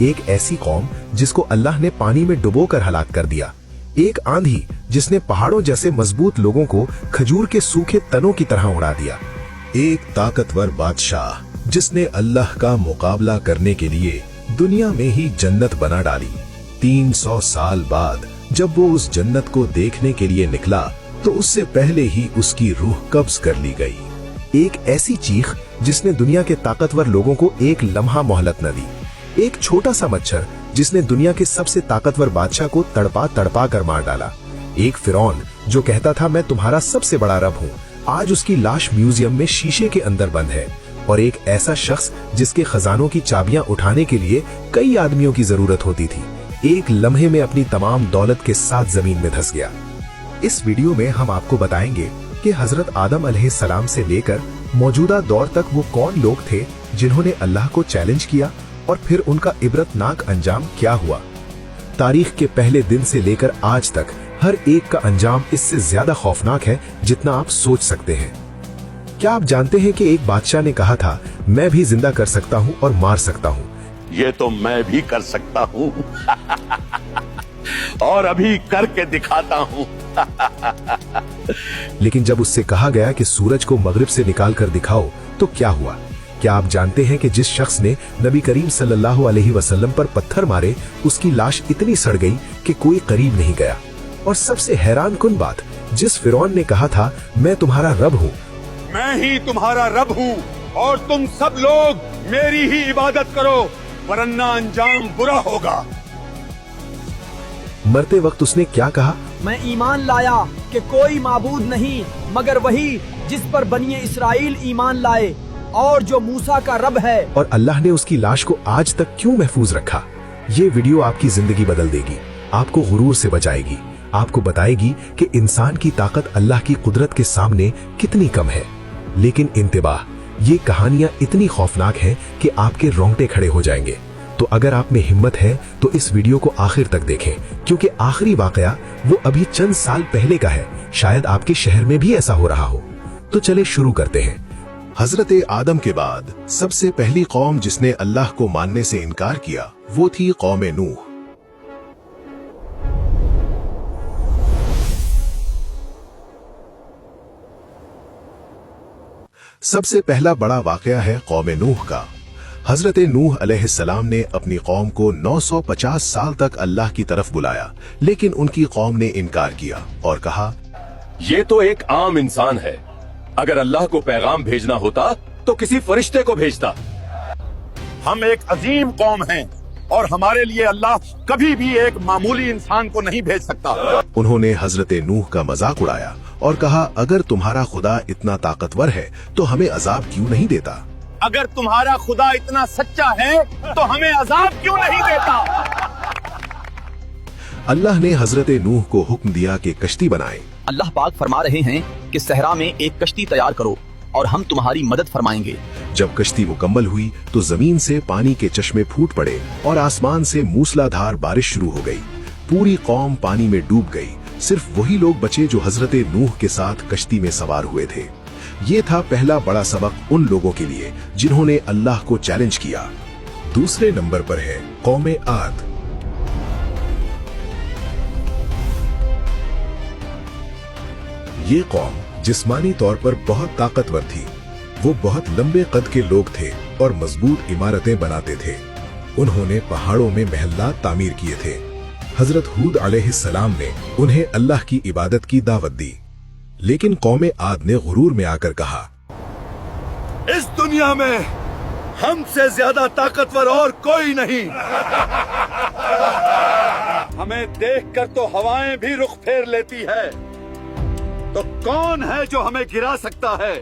एक ऐसी कौम जिसको अल्लाह ने पानी में डुबोकर हलाक कर दिया, एक आंधी जिसने पहाड़ों जैसे मजबूत लोगों को खजूर के सूखे तनों की तरह उड़ा दिया, एक ताकतवर बादशाह जिसने अल्लाह का मुकाबला करने के लिए दुनिया में ही जन्नत बना डाली। 300 साल बाद जब वो उस जन्नत को देखने के लिए निकला तो उससे पहले ही उसकी रूह कब्ज कर ली गई। एक ऐसी चीख जिसने दुनिया के ताकतवर लोगों को एक लम्हा मोहलत न दी, एक छोटा सा मच्छर जिसने दुनिया के सबसे ताकतवर बादशाह को तड़पा तड़पा कर मार डाला, एक फिरौन जो कहता था मैं तुम्हारा सबसे बड़ा रब हूँ, आज उसकी लाश म्यूजियम में शीशे के अंदर बंद है, और एक ऐसा शख्स जिसके खजानों की चाबियां उठाने के लिए कई आदमियों की जरूरत होती थी, एक लम्हे में अपनी तमाम दौलत के साथ जमीन में धंस गया। इस वीडियो में हम आपको बताएंगे कि हजरत आदम अलैहिस्सलाम से लेकर मौजूदा दौर तक वो कौन लोग थे जिन्होंने अल्लाह को चैलेंज किया और फिर उनका इबरतनाक अंजाम क्या हुआ। तारीख के पहले दिन से लेकर आज तक हर एक का अंजाम इससे ज्यादा खौफनाक है जितना आप सोच सकते हैं। क्या आप जानते हैं कि एक बादशाह ने कहा था मैं भी जिंदा कर सकता हूँ और मार सकता हूँ। ये तो मैं भी कर सकता हूँ और अभी करके दिखाता हूँ। लेकिन जब उससे कहा गया कि सूरज को मगरिब से निकाल कर दिखाओ तो क्या हुआ। क्या आप जानते हैं कि जिस शख्स ने नबी करीम सल्लल्लाहु अलैहि वसल्लम पर पत्थर मारे उसकी लाश इतनी सड़ गई कि कोई करीब नहीं गया। और सबसे हैरान कुन बात, जिस फिरौन ने कहा था मैं तुम्हारा रब हूँ, मैं ही तुम्हारा रब हूँ और तुम सब लोग मेरी ही इबादत करो वरना अंजाम बुरा होगा। मरते वक्त उसने क्या कहा, मैं ईमान लाया कि कोई माबूद नहीं मगर वही जिस पर बनी इस्राइल ईमान लाए और जो मूसा का रब है। और अल्लाह ने उसकी लाश को आज तक क्यों महफूज रखा। ये वीडियो आपकी जिंदगी बदल देगी, आपको गुरूर से बचाएगी, आपको बताएगी कि इंसान की ताकत अल्लाह की कुदरत के सामने कितनी कम है। लेकिन इंतबाह, ये कहानियां इतनी खौफनाक हैं कि आपके रोंगटे खड़े हो जाएंगे। तो अगर आप में हिम्मत है तो इस वीडियो को आखिर तक देखें, क्योंकि आखिरी वाकया वो अभी चंद साल पहले का है। शायद आपके शहर में भी ऐसा हो रहा हो। तो चले शुरू करते हैं। हजरत आदम के बाद सबसे पहली कौम जिसने अल्लाह को मानने से इनकार किया वो थी कौम नूह। सबसे पहला बड़ा वाकया है कौम नूह का। हजरत नूह अलैहिस्सलाम ने अपनी कौम को 950 साल तक अल्लाह की तरफ बुलाया, लेकिन उनकी कौम ने इनकार किया और कहा ये तो एक आम इंसान है, अगर अल्लाह को पैगाम भेजना होता तो किसी फरिश्ते को भेजता। हम एक अजीम कौम हैं और हमारे लिए अल्लाह कभी भी एक मामूली इंसान को नहीं भेज सकता। उन्होंने हजरत नूह का मजाक उड़ाया और कहा अगर तुम्हारा खुदा इतना ताकतवर है तो हमें अजाब क्यों नहीं देता। अगर तुम्हारा खुदा इतना सच्चा है तो हमें अजाब क्यों नहीं देता। अल्लाह ने हजरत नूह को हुक्म दिया कि कश्ती बनाए। अल्लाह पाक फरमा रहे हैं कि सहरा में एक कश्ती तैयार करो और हम तुम्हारी मदद फरमाएंगे। जब कश्ती मुकम्मल हुई तो जमीन से पानी के चश्मे फूट पड़े और आसमान से मूसलाधार बारिश शुरू हो गई। पूरी कौम पानी में डूब गई। सिर्फ वही लोग बचे जो हजरत नूह के साथ कश्ती में सवार हुए थे। ये था पहला बड़ा सबक उन लोगों के लिए जिन्होंने अल्लाह को चैलेंज किया। दूसरे नंबर पर है कौम आद। ये कौम जिस्मानी तौर पर बहुत ताकतवर थी। वो बहुत लंबे कद के लोग थे और मजबूत इमारतें बनाते थे। उन्होंने पहाड़ों में महल्ला तामीर किए थे। हजरत हूद अलैहिस्सलाम ने उन्हें अल्लाह की इबादत की दावत दी, लेकिन कौम आद ने गुरूर में आकर कहा इस दुनिया में हमसे ज्यादा ताकतवर और कोई नहीं। हमें देखकर तो हवाएं भी रुख फेर लेती है, तो कौन है जो हमें गिरा सकता है।